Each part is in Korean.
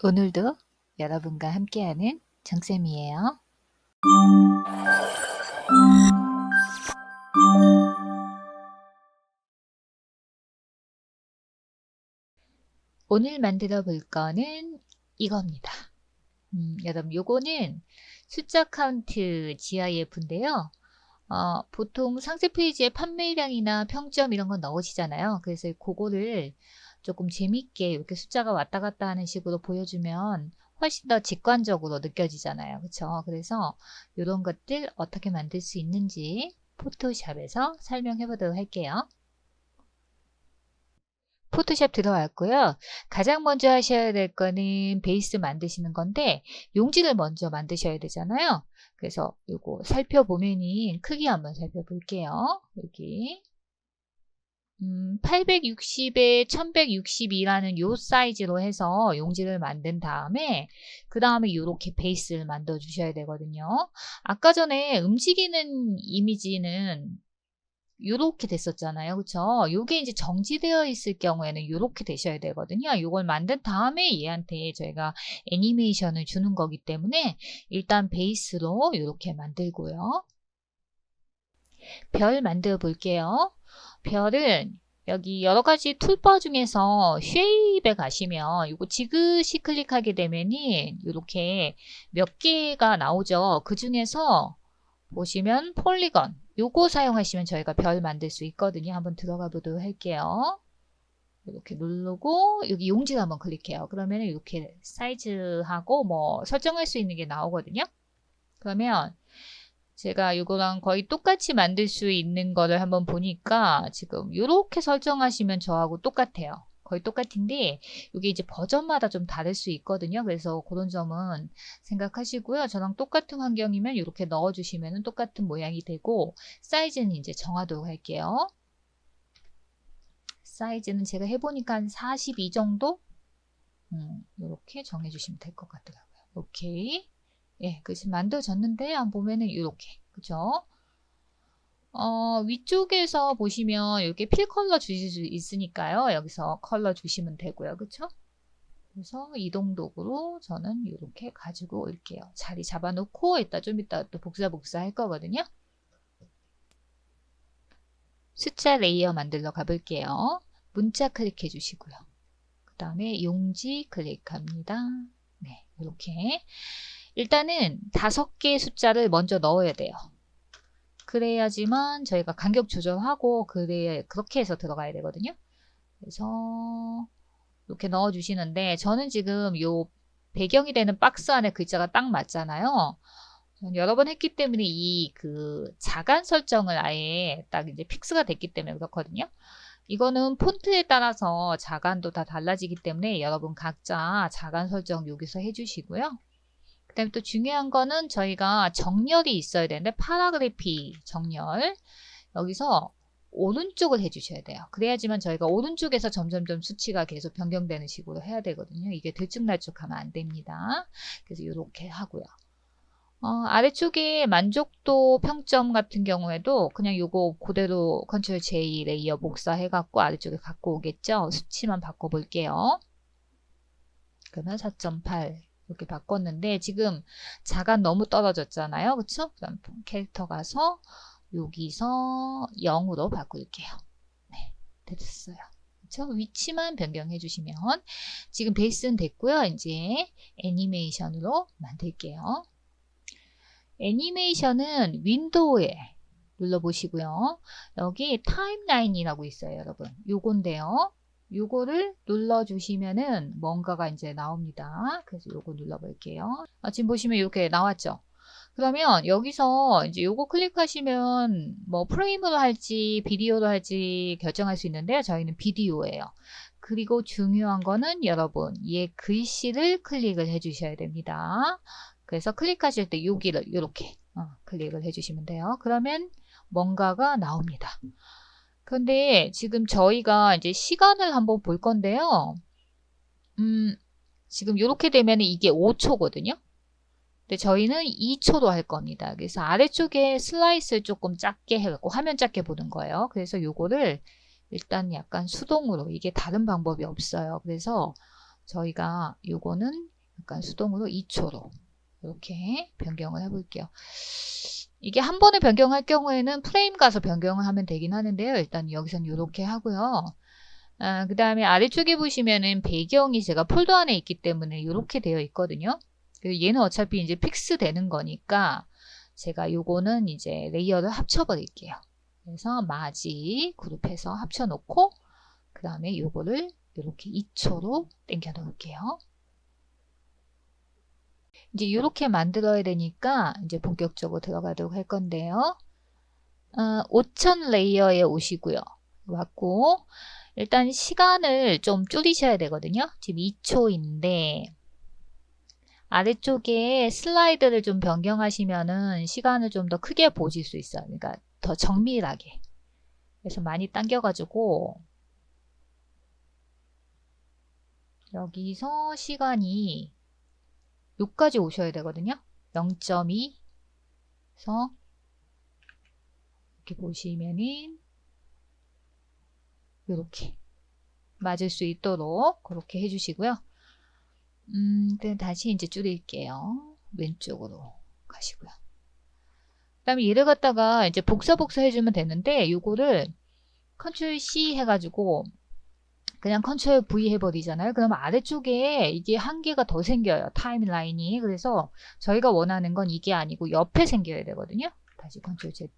오늘도 여러분과 함께하는 정쌤이에요. 오늘 만들어 볼 거는 이겁니다. 여러분 요거는 숫자 카운트 GIF인데요. 보통 상세 페이지에 판매량이나 평점 이런 거 넣으시잖아요. 그래서 그거를 조금 재밌게 이렇게 숫자가 왔다 갔다 하는 식으로 보여주면 훨씬 더 직관적으로 느껴지잖아요. 그렇죠? 그래서 이런 것들 어떻게 만들 수 있는지 포토샵에서 설명해 보도록 할게요. 포토샵 들어왔고요. 가장 먼저 하셔야 될 거는 베이스 만드시는 건데 용지를 먼저 만드셔야 되잖아요. 그래서 이거 살펴보면은 크기 한번 살펴볼게요. 여기 860에 1162라는 요 사이즈로 해서 용지를 만든 다음에 그 다음에 이렇게 베이스를 만들어 주셔야 되거든요. 아까 전에 움직이는 이미지는 요렇게 됐었잖아요. 그쵸? 요게 이제 정지되어 있을 경우에는 요렇게 되셔야 되거든요. 요걸 만든 다음에 얘한테 저희가 애니메이션을 주는 거기 때문에 일단 베이스로 요렇게 만들고요. 별 만들어 볼게요. 별은 여기 여러 가지 툴바 중에서 쉐입에 가시면 이거 지그시 클릭하게 되면은 이렇게 몇 개가 나오죠. 그 중에서 보시면 폴리건 요거 사용하시면 저희가 별 만들 수 있거든요. 한번 들어가 보도록 할게요. 이렇게 누르고 여기 용지를 한번 클릭해요. 그러면 이렇게 사이즈하고 뭐 설정할 수 있는 게 나오거든요. 그러면 제가 이거랑 거의 똑같이 만들 수 있는 거를 한번 보니까 지금 이렇게 설정하시면 저하고 똑같아요. 거의 똑같은데 이게 이제 버전마다 좀 다를 수 있거든요. 그래서 그런 점은 생각하시고요. 저랑 똑같은 환경이면 이렇게 넣어주시면 똑같은 모양이 되고 사이즈는 이제 정하도록 할게요. 사이즈는 제가 해보니까 한 42 정도? 이렇게 정해주시면 될 것 같더라고요. 오케이. 예, 그 지금 만들어졌는데 한번 보면은 이렇게 그죠? 위쪽에서 보시면 이렇게 필 컬러 주실 수 있으니까요. 여기서 컬러 주시면 되고요. 그쵸? 그래서 이동도구로 저는 이렇게 가지고 올게요. 자리 잡아놓고 좀 이따 또 복사 할 거거든요. 숫자 레이어 만들러 가볼게요. 문자 클릭해 주시고요. 그 다음에 용지 클릭합니다. 네, 이렇게. 일단은 5개의 숫자를 먼저 넣어야 돼요. 그래야지만 저희가 간격 조절하고 그렇게 해서 들어가야 되거든요. 그래서 이렇게 넣어 주시는데 저는 지금 요 배경이 되는 박스 안에 글자가 딱 맞잖아요. 저는 여러 번 했기 때문에 이 자간 설정을 아예 딱 이제 픽스가 됐기 때문에 그렇거든요. 이거는 폰트에 따라서 자간도 다 달라지기 때문에 여러분 각자 자간 설정 여기서 해주시고요. 그 다음에 또 중요한 거는 저희가 정렬이 있어야 되는데 파라그래피 정렬 여기서 오른쪽을 해주셔야 돼요. 그래야지만 저희가 오른쪽에서 점점점 수치가 계속 변경되는 식으로 해야 되거든요. 이게 들쭉날쭉하면 안 됩니다. 그래서 이렇게 하고요. 아래쪽에 만족도 평점 같은 경우에도 그냥 요거 그대로 컨트롤 J 레이어 복사해갖고 아래쪽에 갖고 오겠죠. 수치만 바꿔볼게요. 그러면 4.8 이렇게 바꿨는데 지금 자간 너무 떨어졌잖아요. 그쵸? 그럼 캐릭터 가서 여기서 0으로 바꿀게요. 네, 됐어요. 그쵸? 위치만 변경해 주시면 지금 베이스는 됐고요. 이제 애니메이션으로 만들게요. 애니메이션은 윈도우에 눌러보시고요. 여기 타임라인이라고 있어요, 여러분. 요건데요. 요거를 눌러주시면은 뭔가가 이제 나옵니다. 그래서 요거 눌러볼게요. 지금 보시면 이렇게 나왔죠. 그러면 여기서 이제 요거 클릭하시면 뭐 프레임으로 할지 비디오로 할지 결정할 수 있는데요. 저희는 비디오예요. 그리고 중요한 거는 여러분 얘 글씨를 클릭을 해 주셔야 됩니다. 그래서 클릭하실 때 여기를 이렇게 클릭을 해주시면 돼요. 그러면 뭔가가 나옵니다. 그런데 지금 저희가 이제 시간을 한번 볼 건데요. 지금 이렇게 되면 이게 5초거든요. 근데 저희는 2초로 할 겁니다. 그래서 아래쪽에 슬라이스를 조금 작게 해갖고 화면 작게 보는 거예요. 그래서 요거를 일단 약간 수동으로 이게 다른 방법이 없어요. 그래서 저희가 요거는 약간 수동으로 2초로 이렇게 변경을 해볼게요. 이게 한 번에 변경할 경우에는 프레임 가서 변경을 하면 되긴 하는데요. 일단 여기선 이렇게 하고요. 그 다음에 아래쪽에 보시면은 배경이 제가 폴더 안에 있기 때문에 이렇게 되어 있거든요. 얘는 어차피 이제 픽스 되는 거니까 제가 요거는 이제 레이어를 합쳐 버릴게요. 그래서 마지 그룹해서 합쳐 놓고 그 다음에 요거를 이렇게 2초로 당겨 놓을게요. 이제 이렇게 만들어야 되니까 이제 본격적으로 들어가도록 할 건데요. 5000 레이어에 오시고요. 왔고 일단 시간을 좀 줄이셔야 되거든요. 지금 2초인데 아래쪽에 슬라이드를 좀 변경하시면은 시간을 좀 더 크게 보실 수 있어요. 그러니까 더 정밀하게. 그래서 많이 당겨가지고 여기서 시간이 여기까지 오셔야 되거든요. 0.2에서 이렇게 보시면은 이렇게 맞을 수 있도록 그렇게 해주시고요. 다시 이제 줄일게요. 왼쪽으로 가시고요. 그 다음에 얘를 갖다가 이제 복사 해주면 되는데 요거를 컨트롤 C 해가지고 그냥 컨트롤 V 해버리잖아요. 그러면 아래쪽에 이게 한 개가 더 생겨요. 타임라인이. 그래서 저희가 원하는 건 이게 아니고 옆에 생겨야 되거든요. 다시 컨트롤 Z.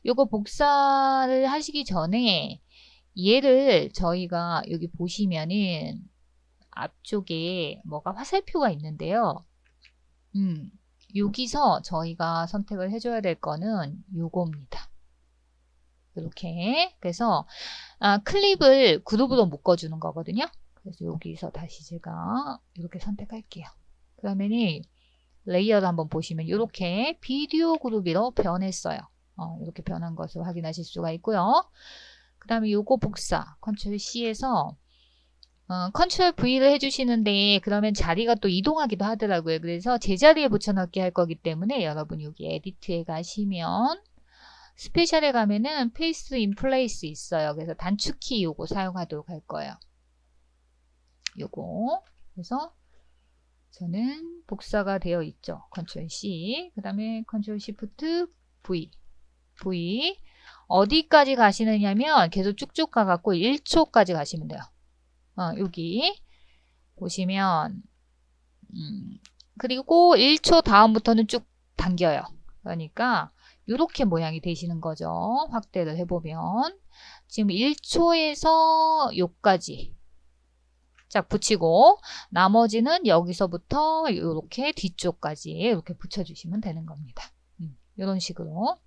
요거 복사를 하시기 전에 얘를 저희가 여기 보시면은 앞쪽에 뭐가 화살표가 있는데요. 여기서 저희가 선택을 해줘야 될 거는 요겁니다. 이렇게. 그래서 클립을 그룹으로 묶어주는 거거든요. 그래서 여기서 다시 제가 이렇게 선택할게요. 그러면은 레이어를 한번 보시면 이렇게 비디오 그룹으로 변했어요. 이렇게 변한 것을 확인하실 수가 있고요. 그 다음에 요거 복사 컨트롤 C에서 컨트롤 V를 해주시는데 그러면 자리가 또 이동하기도 하더라고요. 그래서 제자리에 붙여넣기 할 거기 때문에 여러분 여기 에디트에 가시면 스페셜에 가면은 페이스트 인 플레이스 있어요. 그래서 단축키 요거 사용하도록 할 거예요. 요거. 그래서 저는 복사가 되어 있죠. 컨트롤 C. 그 다음에 컨트롤 시프트 V. 어디까지 가시느냐면 계속 쭉쭉 가갖고 1초까지 가시면 돼요. 여기 보시면 그리고 1초 다음부터는 쭉 당겨요. 그러니까 이렇게 모양이 되시는 거죠. 확대를 해보면 지금 1초에서 요까지 쫙 붙이고 나머지는 여기서부터 이렇게 뒤쪽까지 이렇게 붙여주시면 되는 겁니다. 이런 식으로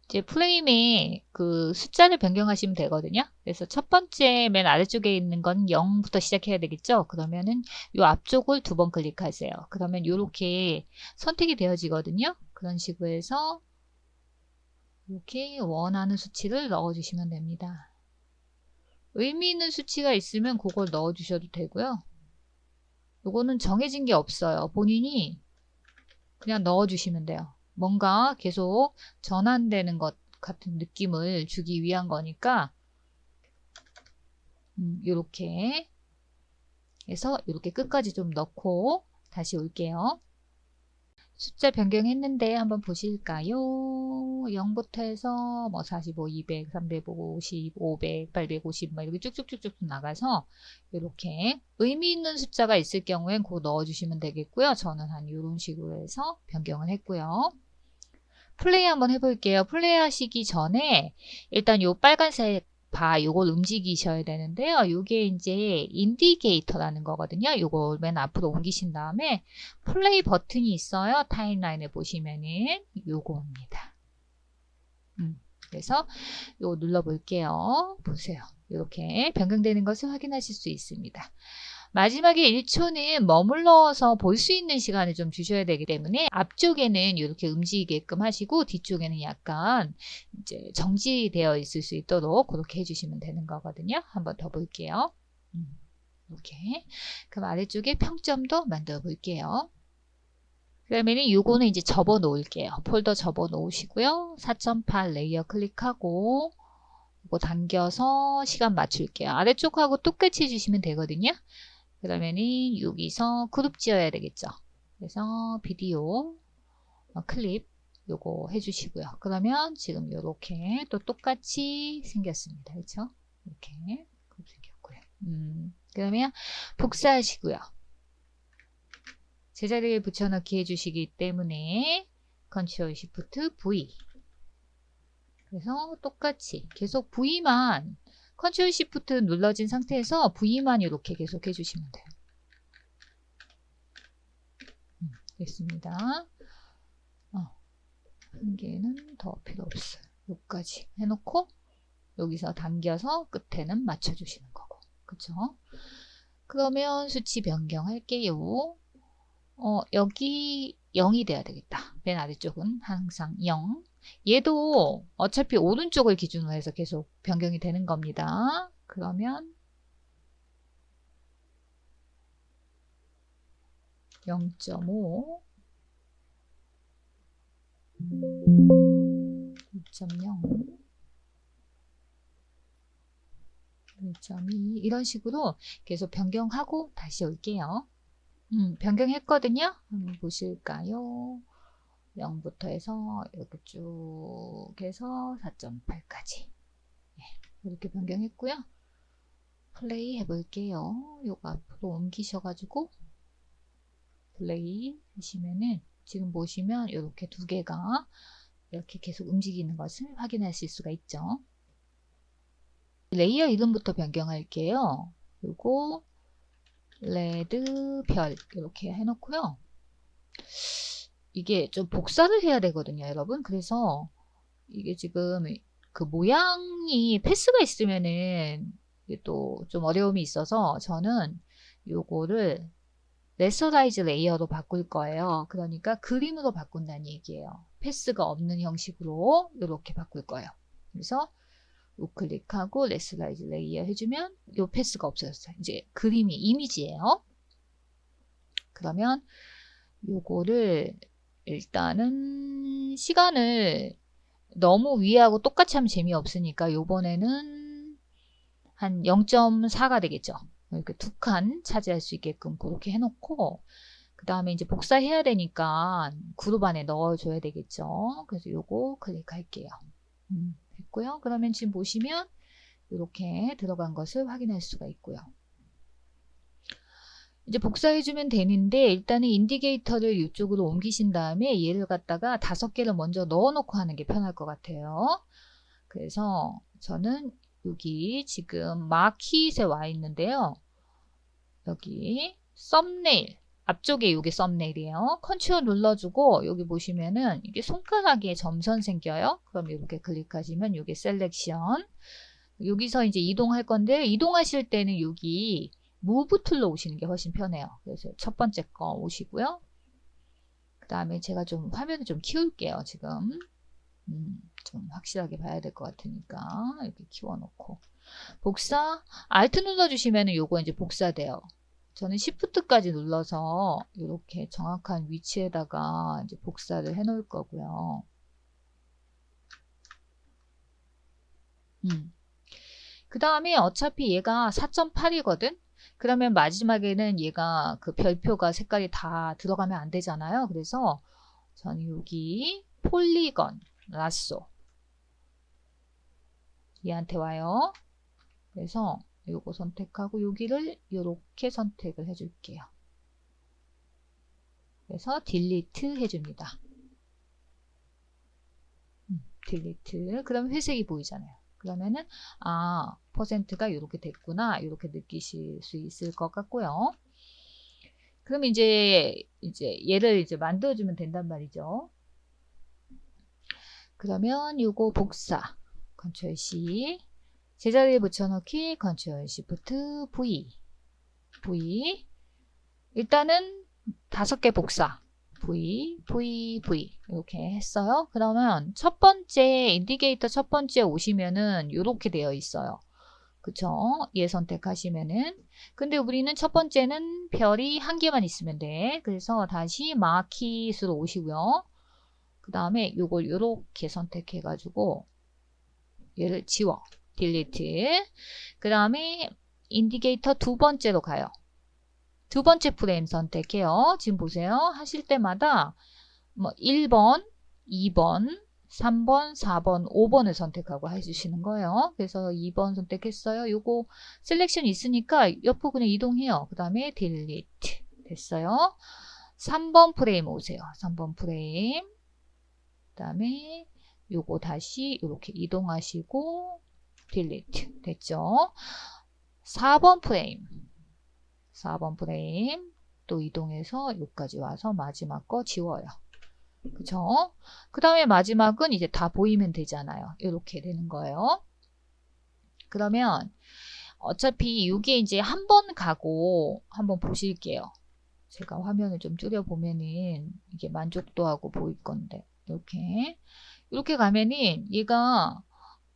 이제 프레임에 그 숫자를 변경하시면 되거든요. 그래서 첫 번째 맨 아래쪽에 있는 건 0부터 시작해야 되겠죠. 그러면은 이 앞쪽을 2번 클릭하세요. 그러면 이렇게 선택이 되어지거든요. 그런 식으로 해서 이렇게 원하는 수치를 넣어주시면 됩니다. 의미 있는 수치가 있으면 그걸 넣어주셔도 되고요. 이거는 정해진 게 없어요. 본인이 그냥 넣어주시면 돼요. 뭔가 계속 전환되는 것 같은 느낌을 주기 위한 거니까 이렇게 해서 이렇게 끝까지 좀 넣고 다시 올게요. 숫자 변경했는데 한번 보실까요? 0부터 해서 뭐 45, 200, 350, 500, 850 막 이렇게 쭉쭉쭉쭉 나가서 이렇게 의미 있는 숫자가 있을 경우엔 그거 넣어주시면 되겠고요. 저는 한 이런 식으로 해서 변경을 했고요. 플레이 한번 해볼게요. 플레이 하시기 전에 일단 요 빨간색 바 요걸 움직이셔야 되는데요. 요게 이제 인디게이터라는 거거든요. 요걸 맨 앞으로 옮기신 다음에 플레이 버튼이 있어요. 타임라인에 보시면은 요거입니다. 그래서 요거 눌러볼게요. 보세요. 이렇게 변경되는 것을 확인하실 수 있습니다. 마지막에 1초는 머물러서 볼 수 있는 시간을 좀 주셔야 되기 때문에 앞쪽에는 이렇게 움직이게끔 하시고 뒤쪽에는 약간 이제 정지되어 있을 수 있도록 그렇게 해주시면 되는 거거든요. 한번 더 볼게요. 이렇게. 그럼 아래쪽에 평점도 만들어 볼게요. 그러면은 요거는 이제 접어 놓을게요. 폴더 접어 놓으시고요. 4.8 레이어 클릭하고 이거 당겨서 시간 맞출게요. 아래쪽하고 똑같이 해주시면 되거든요. 그러면은 여기서 그룹 지어야 되겠죠. 그래서 비디오 클립 요거 해주시고요. 그러면 지금 이렇게 또 똑같이 생겼습니다. 그렇죠? 이렇게 생겼고요. 그러면 복사하시고요. 제자리에 붙여넣기 해주시기 때문에 Ctrl Shift V. 그래서 똑같이 계속 V만 Ctrl Shift 눌러진 상태에서 V만 이렇게 계속 해주시면 돼요. 됐습니다. 한 개는 더 필요 없어요. 여기까지 해놓고 여기서 당겨서 끝에는 맞춰주시는 거고. 그쵸? 그러면 수치 변경할게요. 여기 0이 돼야 되겠다. 맨 아래쪽은 항상 0. 얘도 어차피 오른쪽을 기준으로 해서 계속 변경이 되는 겁니다. 그러면 0.5 2.0 1.2 이런 식으로 계속 변경하고 다시 올게요. 변경했거든요. 한번 보실까요? 0부터 해서 이렇게 쭉 해서 4.8까지 이렇게 변경했고요. 플레이 해볼게요. 요거 앞으로 옮기셔가지고 플레이 하시면은 지금 보시면 이렇게 두 개가 이렇게 계속 움직이는 것을 확인하실 수가 있죠. 레이어 이름부터 변경할게요. 요거 레드 별 이렇게 해놓고요. 이게 좀 복사를 해야 되거든요, 여러분. 그래서 이게 지금 그 모양이 패스가 있으면은 이게 또 좀 어려움이 있어서 저는 요거를 레서라이즈 레이어로 바꿀 거예요. 그러니까 그림으로 바꾼다는 얘기예요. 패스가 없는 형식으로 이렇게 바꿀 거예요. 그래서 우클릭하고 레서라이즈 레이어 해주면 요 패스가 없어졌어요. 이제 그림이 이미지예요. 그러면 요거를 일단은 시간을 너무 위하고 똑같이 하면 재미없으니까 요번에는 한 0.4가 되겠죠. 이렇게 두 칸 차지할 수 있게끔 그렇게 해놓고 그 다음에 이제 복사해야 되니까 그룹 안에 넣어줘야 되겠죠. 그래서 요거 클릭할게요. 됐고요. 그러면 지금 보시면 이렇게 들어간 것을 확인할 수가 있고요. 이제 복사해주면 되는데 일단은 인디게이터를 이쪽으로 옮기신 다음에 얘를 갖다가 5개를 먼저 넣어놓고 하는 게 편할 것 같아요. 그래서 저는 여기 지금 마켓에 와 있는데요. 여기 썸네일 앞쪽에 이게 썸네일이에요. 컨트롤 눌러주고 여기 보시면은 이게 손가락에 점선 생겨요. 그럼 이렇게 클릭하시면 이게 셀렉션 여기서 이제 이동할 건데 이동하실 때는 여기 무브 툴로 오시는 게 훨씬 편해요. 그래서 첫 번째 거 오시고요. 그 다음에 제가 좀 화면을 좀 키울게요. 지금 좀 확실하게 봐야 될 것 같으니까 이렇게 키워놓고 복사 Alt 눌러주시면 요거 이제 복사돼요. 저는 Shift까지 눌러서 이렇게 정확한 위치에다가 이제 복사를 해 놓을 거고요. 그 다음에 어차피 얘가 4.8이거든. 그러면 마지막에는 얘가 그 별표가 색깔이 다 들어가면 안 되잖아요. 그래서 저는 여기 폴리건 라쏘 얘한테 와요. 그래서 요거 선택하고 여기를 이렇게 선택을 해줄게요. 그래서 딜리트 해줍니다. 딜리트. 그럼 회색이 보이잖아요. 그러면은 퍼센트가 이렇게 됐구나 이렇게 느끼실 수 있을 것 같고요. 그럼 이제 얘를 이제 만들어주면 된단 말이죠. 그러면 요거 복사 Ctrl C 제자리에 붙여넣기 Ctrl Shift V 일단은 5개 복사 V 이렇게 했어요. 그러면 첫 번째 인디게이터 첫 번째 오시면은 이렇게 되어 있어요. 그쵸? 얘 선택하시면은 근데 우리는 첫 번째는 별이 한 개만 있으면 돼. 그래서 다시 마켓으로 오시고요. 그 다음에 요걸 이렇게 선택해 가지고 얘를 지워 딜리트 그 다음에 인디게이터 두 번째로 가요. 두 번째 프레임 선택해요. 지금 보세요. 하실 때마다 뭐 1번, 2번, 3번, 4번, 5번을 선택하고 해주시는 거예요. 그래서 2번 선택했어요. 요거 셀렉션 있으니까 옆으로 그냥 이동해요. 그 다음에 딜리트 됐어요. 3번 프레임 오세요. 3번 프레임 그 다음에 요거 다시 이렇게 이동하시고 딜리트 됐죠. 4번 프레임 4번 프레임 또 이동해서 여기까지 와서 마지막 거 지워요. 그쵸? 그 다음에 마지막은 이제 다 보이면 되잖아요. 이렇게 되는 거예요. 그러면 어차피 이게 이제 한 번 가고 한번 보실게요. 제가 화면을 좀 줄여보면은 이게 만족도하고 보일 건데 이렇게 가면은 얘가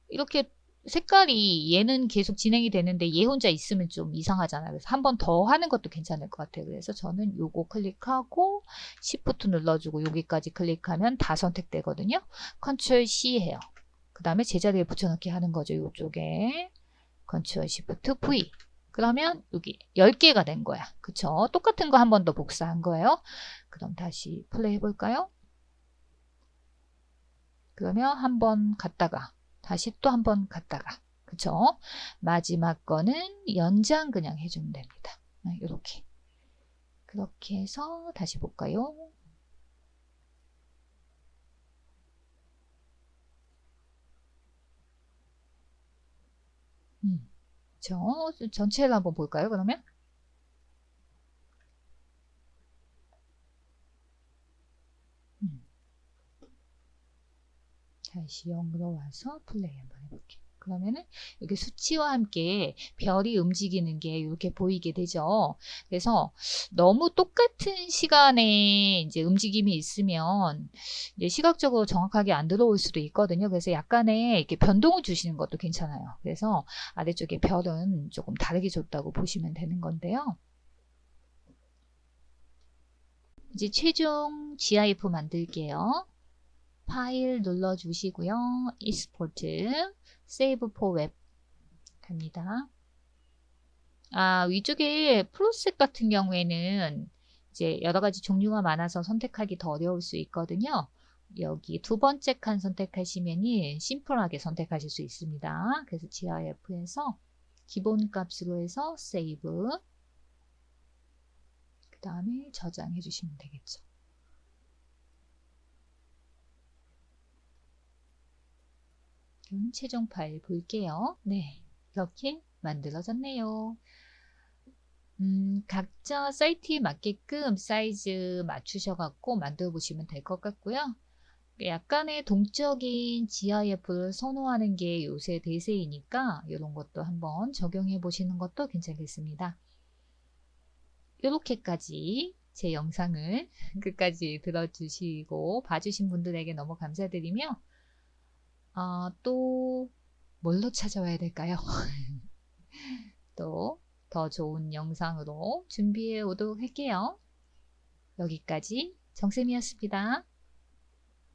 이렇게 색깔이 얘는 계속 진행이 되는데 얘 혼자 있으면 좀 이상하잖아요. 그래서 한 번 더 하는 것도 괜찮을 것 같아요. 그래서 저는 요거 클릭하고 Shift 눌러주고 여기까지 클릭하면 다 선택되거든요. Ctrl C 해요. 그 다음에 제자리에 붙여넣기 하는 거죠. 요쪽에 Ctrl Shift V 그러면 여기 10개가 된 거야. 그쵸? 똑같은 거 한 번 더 복사한 거예요. 그럼 다시 플레이 해볼까요? 그러면 한 번 갔다가 다시 또 한 번 갔다가 그쵸? 마지막 거는 연장 그냥 해주면 됩니다. 이렇게 그렇게 해서 다시 볼까요? 그쵸? 전체를 한번 볼까요? 그러면 다시 0으로 와서 플레이 한번 해볼게요. 그러면은 이렇게 수치와 함께 별이 움직이는 게 이렇게 보이게 되죠. 그래서 너무 똑같은 시간에 이제 움직임이 있으면 이제 시각적으로 정확하게 안 들어올 수도 있거든요. 그래서 약간의 이렇게 변동을 주시는 것도 괜찮아요. 그래서 아래쪽에 별은 조금 다르게 줬다고 보시면 되는 건데요. 이제 최종 GIF 만들게요. 파일 눌러주시고요. 익스포트, 세이브 포 웹 갑니다. 위쪽에 프로셋 같은 경우에는 이제 여러 가지 종류가 많아서 선택하기 더 어려울 수 있거든요. 여기 두 번째 칸 선택하시면 심플하게 선택하실 수 있습니다. 그래서 GIF에서 기본 값으로 해서 세이브 그 다음에 저장해 주시면 되겠죠. 그럼 최종 파일 볼게요. 네, 이렇게 만들어졌네요. 각자 사이트에 맞게끔 사이즈 맞추셔갖고 만들어 보시면 될 것 같고요. 약간의 동적인 GIF를 선호하는 게 요새 대세이니까 이런 것도 한번 적용해 보시는 것도 괜찮겠습니다. 이렇게까지 제 영상을 끝까지 들어주시고 봐주신 분들에게 너무 감사드리며 또 뭘로 찾아와야 될까요? 또 더 좋은 영상으로 준비해 오도록 할게요. 여기까지 정쌤이었습니다.